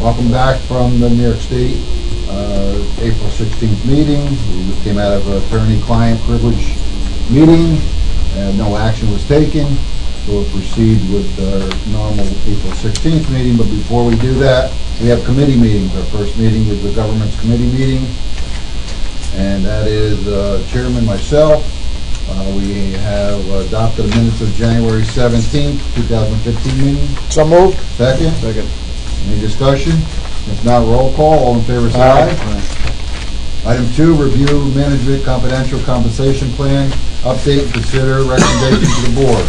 Welcome back from the New York State April 16th meeting. We just came out of an attorney-client privilege meeting, and no action was taken. So we'll proceed with our normal April 16th meeting. But before we do that, we have committee meetings. Our first meeting is the government's committee meeting, and that is Chairman, myself. We have adopted the minutes of January 17th, 2015 meeting. So moved. Second? Second. Any discussion? If not, roll call. All in favor, say aye. Item 2, review management confidential compensation plan. Update and consider recommendation to the board.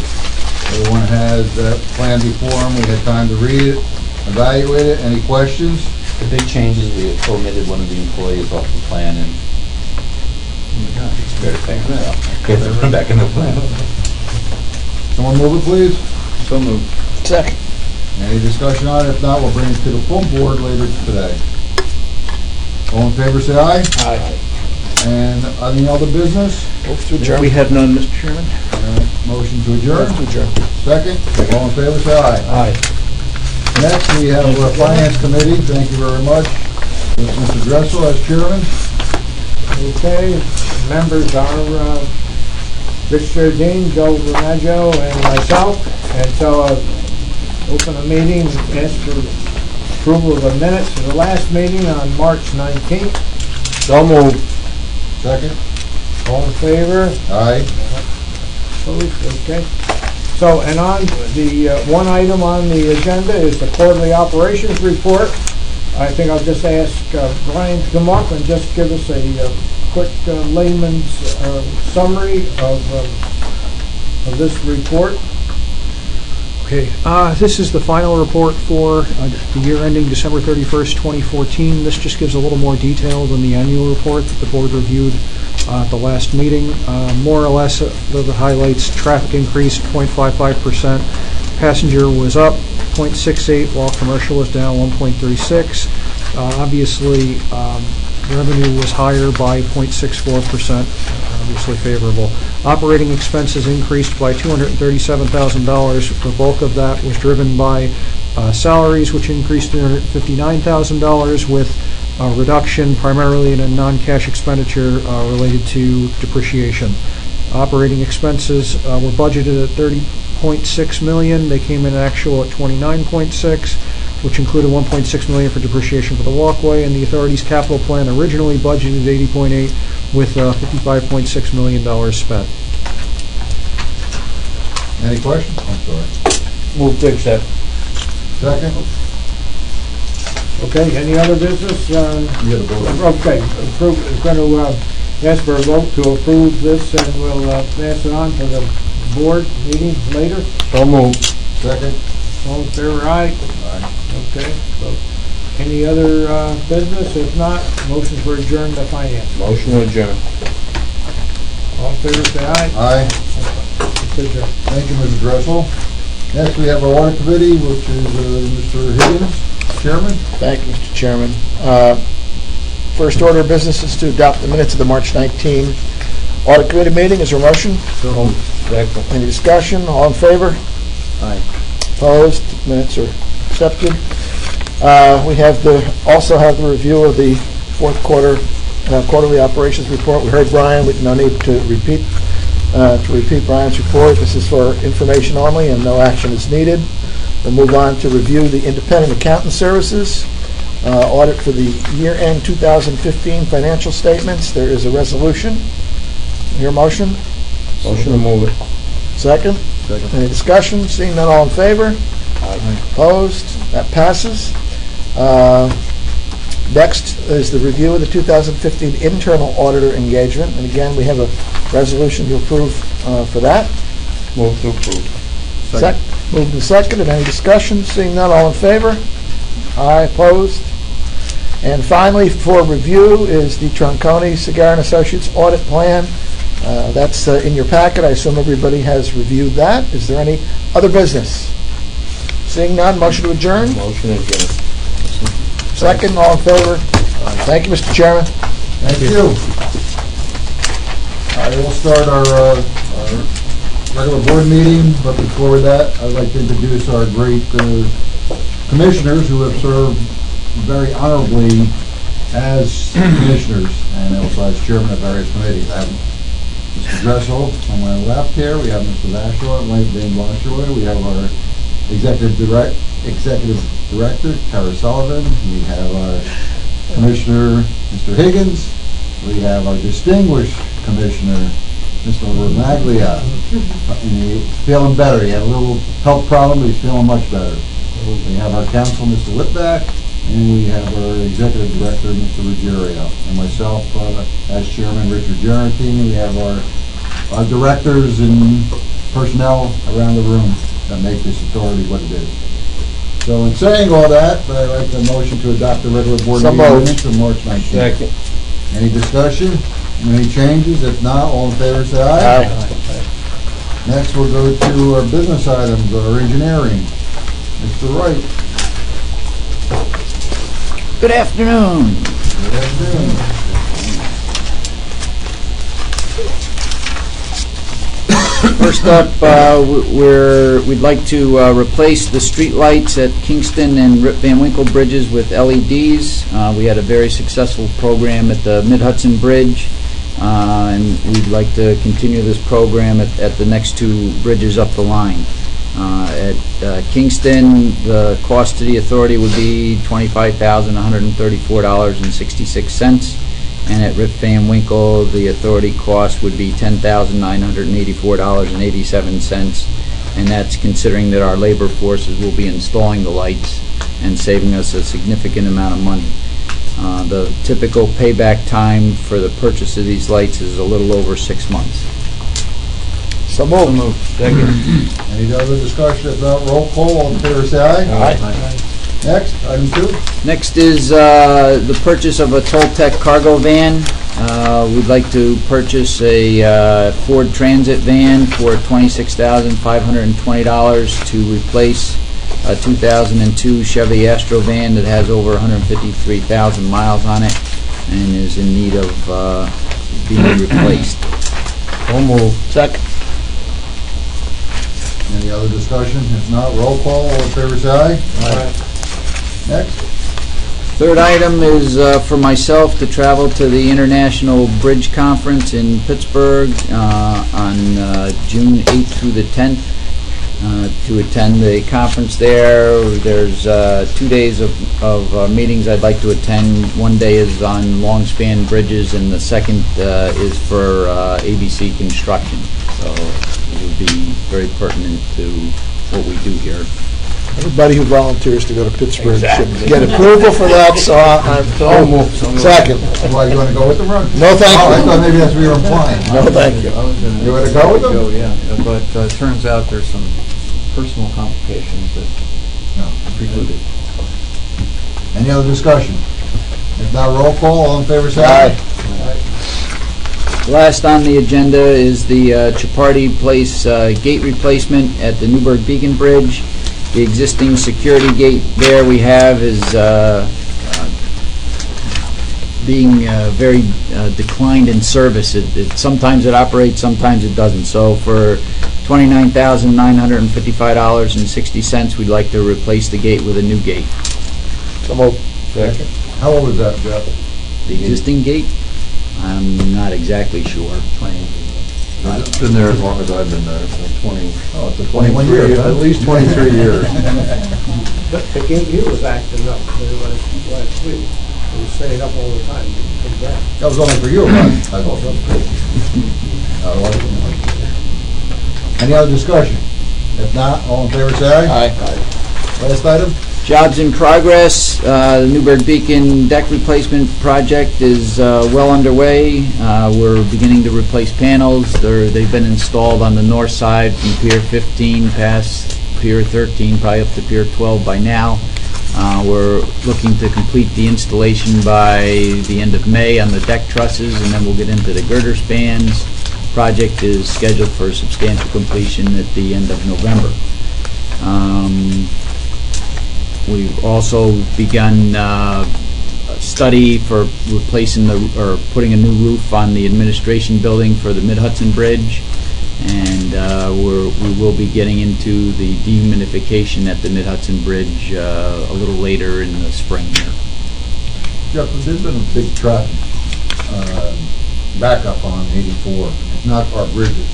Everyone has that plan before them. We had time to read it, evaluate it. Any questions? The big change is we omitted one of the employees off the plan, and it's fair to pay himself. Okay, so put him back in the plan. Someone move it, please. So moved. Second. Any discussion on it? If not, we'll bring it to the full board later today. All in favor, say aye. Aye. And any other business? Move to adjourn. We have none, Mr. Chairman. Motion to adjourn. Move to adjourn. Second. All in favor, say aye. Aye. Next, we have our Finance Committee. Thank you very much. Mr. Dressel as chairman. Okay, members are Rich Sardine, Joe Vermaggio, and myself. And so open the meeting, ask for approval of the minutes of the last meeting on March 19th. So moved. Second. All in favor? Aye. Opposed? Okay. So, and on the one item on the agenda is the quarterly operations report. I think I'll just ask Brian to come up and just give us a quick layman's summary of this report. Okay, this is the final report for the year ending December 31st, 2014. This just gives a little more detail than the annual report that the board reviewed at the last meeting. More or less, the highlights: traffic increased 0.55%, passenger was up 0.68, while commercial was down 1.36. Obviously, revenue was higher by 0.64%, obviously favorable. Operating expenses increased by $237,000. The bulk of that was driven by salaries, which increased $359,000, with a reduction primarily in a non-cash expenditure related to depreciation. Operating expenses were budgeted at $30.6 million. They came in actual at $29.6, which included $1.6 million for depreciation for the walkway, and the authority's capital plan originally budgeted $80.8 with $55.6 million spent. Any questions? I'm sorry. Move to accept. Second. Okay, any other business? You got to vote. Okay, we're going to ask for a vote to approve this, and we'll pass it on to the board meeting later. So moved. Second. All in favor, aye? Aye. Okay, so any other business? If not, motion for adjourn to finance. Motion to adjourn. All in favor, say aye. Aye. It's adjourned. Thank you, Mr. Dressel. Next, we have our Audit Committee, which is Mr. Higgins, Chairman. Thank you, Mr. Chairman. First order of business is to adopt the minutes of the March 19 Audit Committee meeting. Is there a motion? So moved. Second. Any discussion? All in favor? Aye. Opposed? Minutes are accepted. We also have the review of the fourth quarter quarterly operations report. We heard Brian. No need to repeat Brian's report. This is for information only, and no action is needed. We'll move on to review the independent accountant services audit for the year-end 2015 financial statements. There is a resolution. Your motion? Motion to move it. Second? Second. Any discussion? Seeing none, all in favor? Aye. Opposed? That passes. Next is the review of the 2015 internal auditor engagement. And again, we have a resolution to approve for that. Move to approve. Second. Moved and seconded. Any discussion? Seeing none, all in favor? Aye. Opposed? And finally, for review is the Tronconi Cigar and Associates audit plan. That's in your packet. I assume everybody has reviewed that. Is there any other business? Seeing none, motion to adjourn. Motion to adjourn. Second, all in favor? Thank you, Mr. Chairman. Thank you. All right, we'll start our regular board meeting, but before that, I'd like to introduce our great commissioners who have served very honorably as commissioners and also as chairman of various committees. I have Mr. Dressel on my left here. We have Mr. Vashua, Lane Van Washua. We have our executive director, Tara Sullivan. We have our commissioner, Mr. Higgins. We have our distinguished commissioner, Mr. Romaglia. And he's feeling better. He had a little health problem, but he's feeling much better. We have our counsel, Mr. Whitback, and we have our executive director, Mr. Ruggiero, and myself as chairman, Richard Jarentine. We have our directors and personnel around the room that make this authority what it is. So in saying all that, I'd like the motion to adopt the regular board meeting minutes of March 19th. Second. Any discussion? Any changes? If not, all in favor say aye. Aye. Next, we'll go to our business items, our engineering. Mr. Wright. Good afternoon. Good afternoon. First up, we'd like to replace the street lights at Kingston and Rip Van Winkle bridges with LEDs. We had a very successful program at the Mid-Hudson Bridge, and we'd like to continue this program at the next two bridges up the line. At Kingston, the cost to the authority would be $25,134.66. And at Rip Van Winkle, the authority cost would be $10,984.87, and that's considering that our labor forces will be installing the lights and saving us a significant amount of money. The typical payback time for the purchase of these lights is a little over 6 months. So moved. Second. Any other discussion? If not, roll call. All in favor say aye. Aye. Next, item 2. Next is the purchase of a Toltec cargo van. We'd like to purchase a Ford Transit van for $26,520 to replace a 2002 Chevy Astro van that has over 153,000 miles on it and is in need of being replaced. So moved. Second. Any other discussion? If not, roll call. All in favor say aye. Aye. Next. Third item is for myself to travel to the International Bridge Conference in Pittsburgh on June 8th through the 10th to attend the conference there. There's 2 days of meetings I'd like to attend. One day is on long-span bridges, and the second is for ABC construction. So it would be very pertinent to what we do here. Everybody who volunteers to go to Pittsburgh Exactly. should get approval for that, so I'm... So moved. Second. Why, you want to go with them, Ron? No, thank Oh, I you. thought maybe that's what you were implying. No, thank you. You want to go with them? Yeah, but it turns out there's some personal complications that preclude it. Any other discussion? If not, roll call. All in favor say aye. Last on the agenda is the Chaparty Place gate replacement at the Newburgh Beacon Bridge. The existing security gate there we have is being very declined in service. Sometimes it operates, sometimes it doesn't. So for $29,955.60, we'd like to replace the gate with a new gate. So moved. Second. How old is that, Jeff? The existing gate? I'm not exactly sure. It's been there as long as I've been there, so 20. Oh, it's a 21 years, huh? At least 23 years. The gate here was acting up last week. It was staying up all the time. That was only for you, right? Any other discussion? If not, all in favor say aye. Aye. Last item? Jobs in progress. The Newburgh Beacon deck replacement project is well underway. We're beginning to replace panels. They've been installed on the north side from Pier 15 past Pier 13, probably up to Pier 12 by now. We're looking to complete the installation by the end of May on the deck trusses, and then we'll get into the girder spans. Project is scheduled for substantial completion at the end of November. We've also begun a study for replacing or putting a new roof on the administration building for the Mid-Hudson Bridge, And we will be getting into the dehumidification at the Mid-Hudson Bridge a little later in the spring here. Jeff, there's been a big traffic backup on 84, it's not our bridges.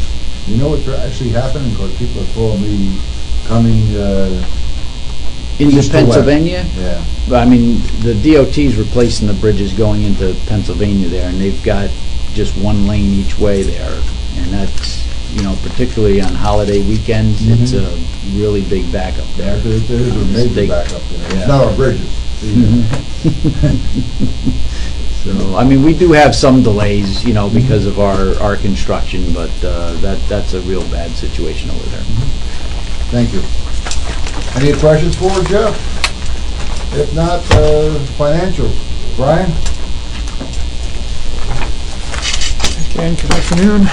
You know what's actually happening, because people are calling me coming Into east to west. Pennsylvania? Yeah. I mean, the DOT's replacing the bridges going into Pennsylvania there, and they've got just one lane each way there. And that's, you know, particularly on holiday weekends, it's a really big backup there. There's a major backup there. Yeah. It's not our bridges. So, I mean, we do have some delays, you know, because of our construction, but that's a real bad situation over there. Thank you. Any questions for Jeff? If not, financials. Brian? Again, good afternoon.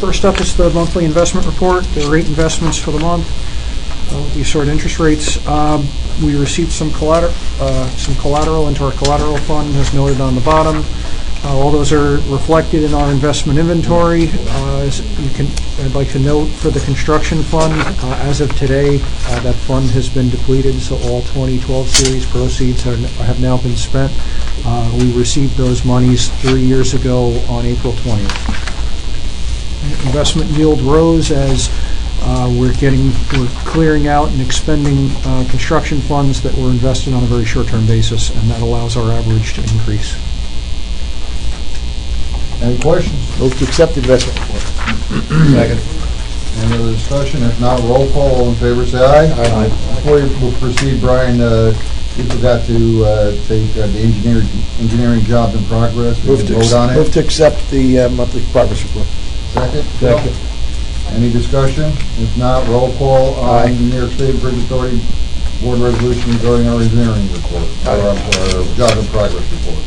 First up is the monthly investment report. There are 8 investments for the month with the assured interest rates. We received some collateral into our collateral fund, as noted on the bottom. All those are reflected in our investment inventory. I'd like to note for the construction fund, as of today, that fund has been depleted, so all 2012 series proceeds have now been spent. We received those monies 3 years ago on April 20th. Investment yield rose as we're clearing out and expending construction funds that were invested on a very short-term basis, and that allows our average to increase. Any questions? Move to accept the investment report. Second. Any other discussion? If not, roll call. All in favor, say aye. Aye. Before we'll proceed, Brian, you forgot to take the engineering jobs in progress. We Move can to vote on move it. to accept the monthly progress report. Second? Second. Any discussion? If not, roll call Aye. on the New York State Bridge Authority Board resolution regarding our engineering report, our job in progress report.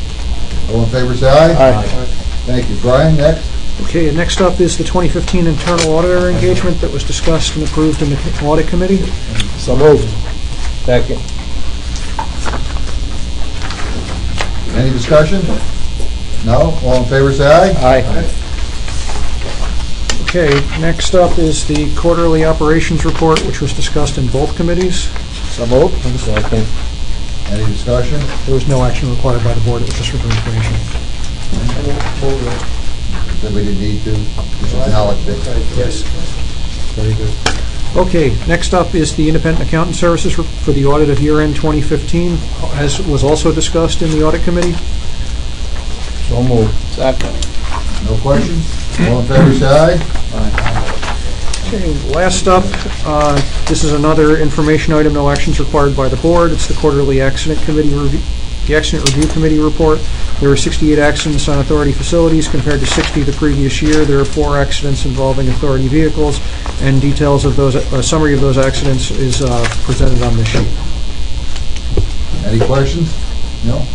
All in favor, say aye. Aye. Thank you. Brian, next. Okay, and next up is the 2015 internal auditor engagement that was discussed and approved in the audit committee. So moved. Second. Any discussion? No? All in favor, say aye. Aye. Okay, next up is the quarterly operations report, which was discussed in both committees. So moved. Second. Any discussion? There was no action required by the board, it was just for information. That we didn't need to, just acknowledged it. Yes. Very good. Okay, next up is the independent accountant services for the audit of year-end 2015, as was also discussed in the audit committee. So moved. Second. No questions? All in favor, say aye. Okay, last up, this is another information item, no actions required by the board. It's the quarterly accident review committee report. There were 68 accidents on authority facilities compared to 60 the previous year. There are 4 accidents involving authority vehicles, and details of those, a summary of those accidents is presented on this sheet. Any questions? No?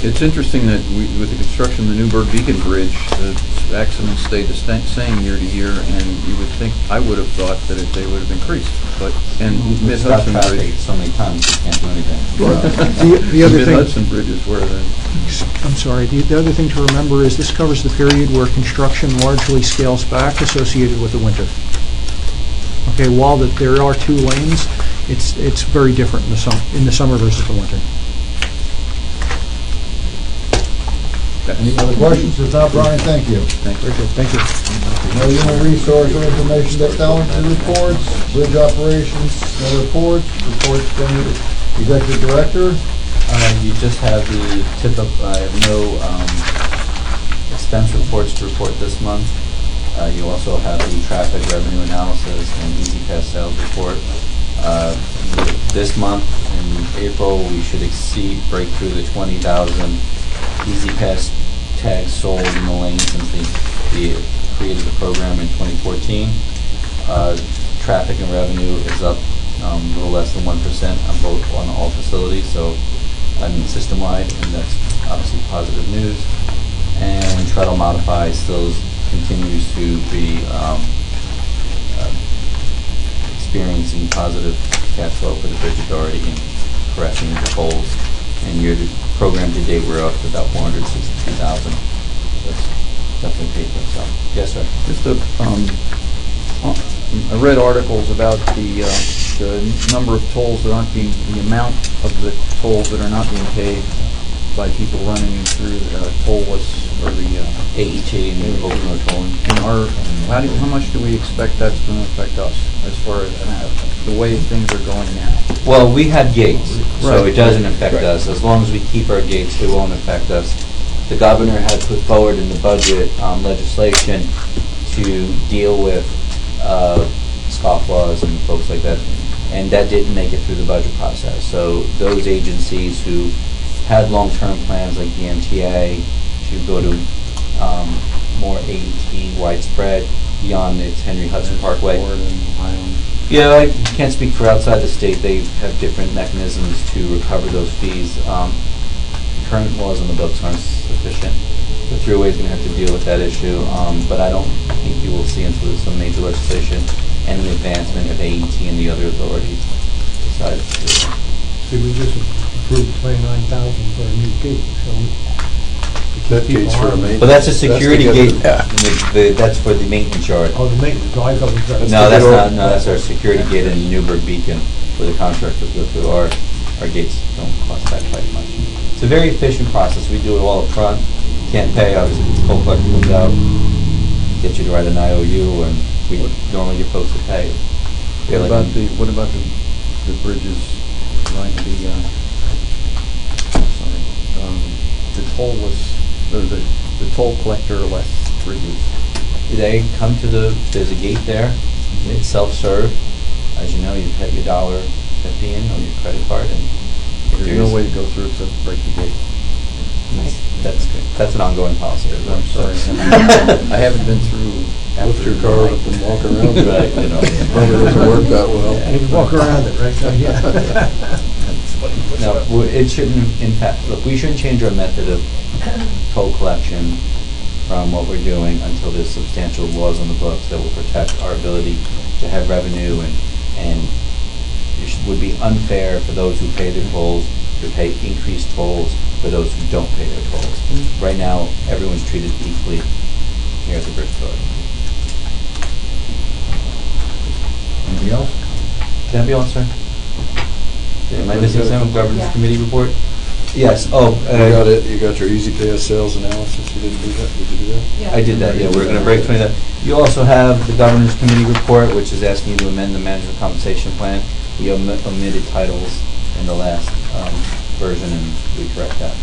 It's interesting that with the construction of the Newburgh Beacon Bridge, the accidents stayed the same year to year, and you would think, I would have thought that they would have increased, but, and Mid-Hudson Bridge. So many times you can't do anything. The other thing, Mid-Hudson Bridge is where I'm sorry, the other thing to remember is this covers the period where construction largely scales back associated with the winter. Okay, while there are 2 lanes, it's very different in the summer versus the winter. Any other questions? If not, Brian, thank you. Thank you. No human resource or information technology reports, bridge operations, no reports from the executive director. You just have the I have no expense reports to report this month. You also have the traffic revenue analysis and Easy Pass sales report. This month, in April, we should break through the 20,000 Easy Pass tags sold in the lane since we created the program in 2014. Traffic and revenue is up a little less than 1% on all facilities, so I mean system-wide, and that's obviously positive news. And Treadle Modify still continues to be experiencing positive cash flow for the Bridge Authority and correcting the holes. And program to date, we're up to about 462,000. That's definitely pay for itself. Yes, sir. Just I read articles about the number of tolls that aren't being, the amount of the tolls that are not being paid by people running through tollless or the AET and the open road tolling. and how much do we expect that's going to affect us as far as the way things are going now? Well, we have gates, so Right. it doesn't affect Right. us. As long as we keep our gates, it won't affect us. The governor had put forward in the budget legislation to deal with scofflaws and folks like that, and that didn't make it through the budget process. So those agencies who had long-term plans like the MTA to go to more AET widespread beyond its Henry Hudson Parkway. Ford and Highland. Yeah, I can't speak for outside the state. They have different mechanisms to recover those fees. Current laws on the books aren't sufficient. The thruway's going to have to deal with that issue, but I don't think you will see until there's some major legislation any advancement of AET and the other authorities besides the See, we just approved 29,000 for a new gate, so. That gate's for a maintenance. But that's a security That's gate. because That's for the maintenance yard. Oh, the maintenance, I thought it was. No, that's not. No, that's our security gate in Newburgh Beacon, where the contractors go through. Our gates don't cost that quite much. It's a very efficient process. We do it all up front. Can't pay, obviously. The toll collector comes out, gets you to write an IOU, and we normally get folks to pay. What about the bridges, like the tollless, or the toll collector-less bridges? They come to there's a gate there. It's self-serve. As you know, you pay your $1.50 in on your credit card, and if There's no way to go through except break the gate. That's an ongoing policy. I'm sorry. I haven't been through. lift your car up and walk around it. Right, you know. Probably doesn't work that well. You can walk around it, right? So, yeah. No, it shouldn't, in fact, look, we shouldn't change our method of toll collection from what we're doing until there's substantial laws on the books that will protect our ability to have revenue, and it would be unfair for those who pay their tolls to pay increased tolls for those who don't pay their tolls. Right now, everyone's treated equally here at the Bridge Authority. Anything else? Can that be all, sir? Am I missing some governance Yeah. committee report? Yes, oh, You got it, you got your Easy Pass sales analysis, you didn't do that, did you do that? Yeah. I did that, yeah, we're gonna break 20. You also have the governance committee report, which is asking you to amend the management compensation plan. We omitted titles in the last version, and we correct that.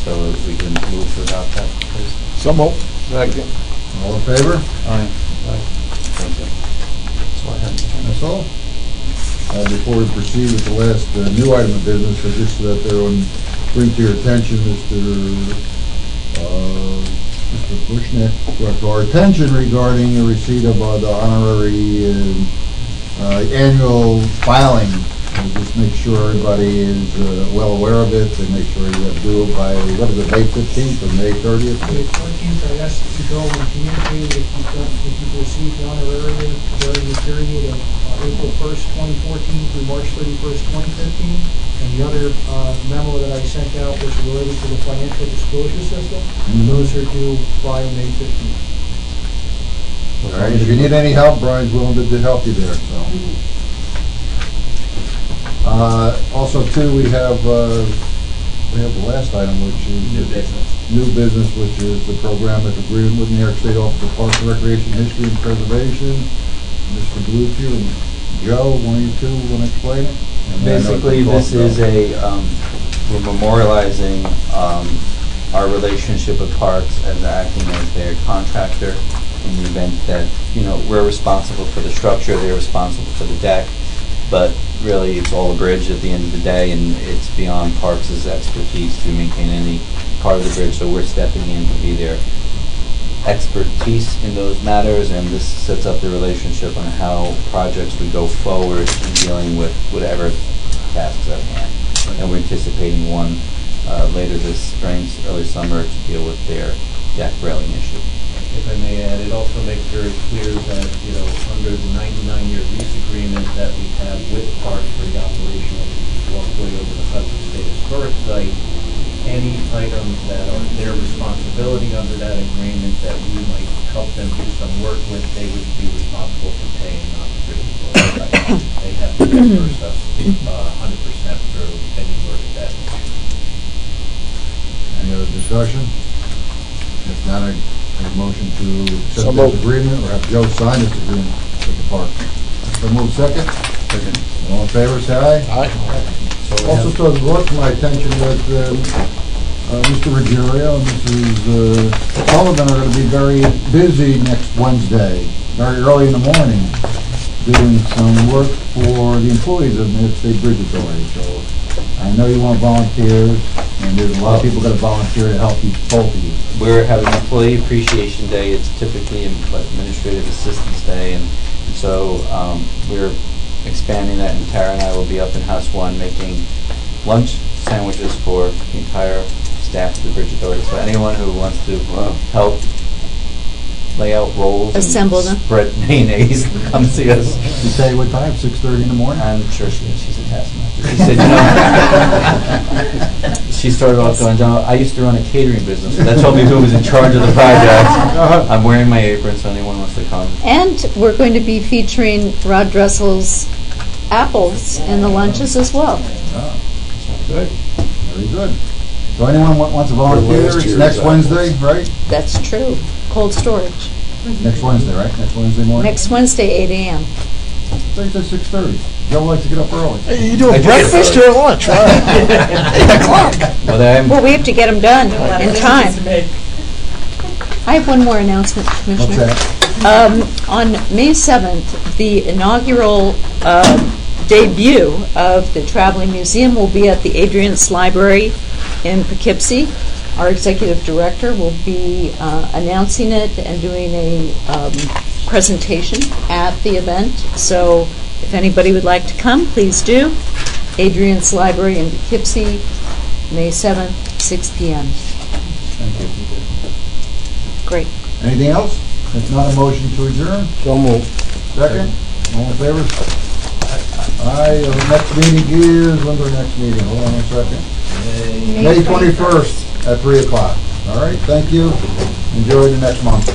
So we can move to adopt that, please. So moved. Second. All in favor? Aye. Thank you. That's all I have. That's all. Before we proceed with the last new item of business, I just that everyone bring to your attention, Mr. Bushnick, brought to our attention regarding the receipt of the honorary annual filing. And just make sure everybody is well aware of it, and make sure you have to do it by, what is it, May 15th or May 30th? May 14th, I asked to go and communicate if you've received the honorarium during the period of April 1st, 2014 through March 31st, 2015. And the other memo that I sent out was related to the financial disclosure system. Those are due by May 15th. All right, if you need any help, Brian's willing to help you there, so. Also, too, we have the last item, which is... New business, which is the programmatic agreement with New York State Office of Parks and Recreation, History and Preservation. Mr. Bluetooth and Joe, one of you two want to explain it? And then I know Basically, we can this talk is about we're memorializing our relationship with Parks as acting as their contractor in the event that, we're responsible for the structure, they're responsible for the deck, but really it's all a bridge at the end of the day, and it's beyond Parks' expertise to maintain any part of the bridge, so we're stepping in to be their expertise in those matters, and this sets up the relationship on how projects would go forward in dealing with whatever tasks at hand. And we're anticipating one later this spring, early summer, to deal with their deck railing issue. If I may add, it also makes very clear that, under the 99-year lease agreement that we have with Parks for the operation of the walkway over the Hudson State Historic Site, any items that are their responsibility under that agreement that we might help them do some work with, they would be responsible for paying, not the bridge authority. They have to reimburse us 100% for any work of that nature. Any other discussion? If not, I make a motion to So accept moved. this agreement, or have Joe sign this agreement with the park. So move second. Second. All in favor, say aye. Aye. Also, so it brought to my attention that Mr. Ruggiero and Mrs. Sullivan are going to be very busy next Wednesday, very early in the morning, doing some work for the employees of the New York State Bridge Authority. So I know you want volunteers, and there's a lot of people going to volunteer to help both of you. We're having Employee Appreciation Day. It's typically Administrative Assistance Day, and so we're expanding that, and Tara and I will be up in House 1 making lunch sandwiches for the entire staff of the Bridge Authority. So anyone who wants to help lay out rolls Assemble and them. spread mayonnaise, come see us. You say what time? 6:30 in the morning? I'm sure she's a taskmaster. She said, she started off going, John, I used to run a catering business. So that told me who was in charge of the project. I'm wearing my apron, so anyone wants to come. And we're going to be featuring Rod Dressel's apples in the lunches as well. Oh, Good. very good. So anyone wants to volunteer? last It's year's next apples. Wednesday, right? That's true. Cold storage. Next Wednesday, right? Next Wednesday morning? Next Wednesday, 8 a.m. They said 6:30. Joe likes to get up early. Hey, you doing breakfast or lunch? 8 o'clock. Well, then, Well, we have to get them done in time. I have one more announcement, What's Commissioner. that? On May 7th, the inaugural debut of the Traveling Museum will be at the Adrian's Library in Poughkeepsie. Our executive director will be announcing it and doing a presentation at the event. So if anybody would like to come, please do. Adrian's Library in Poughkeepsie, May 7th, 6 p.m. Thank you. Great. Anything else? If not, a motion to adjourn? So moved. Second? All in favor? Aye. The next meeting is, when's our next meeting? Hold on a second. May 21st at 3 o'clock. All right, thank you. Enjoy the next month.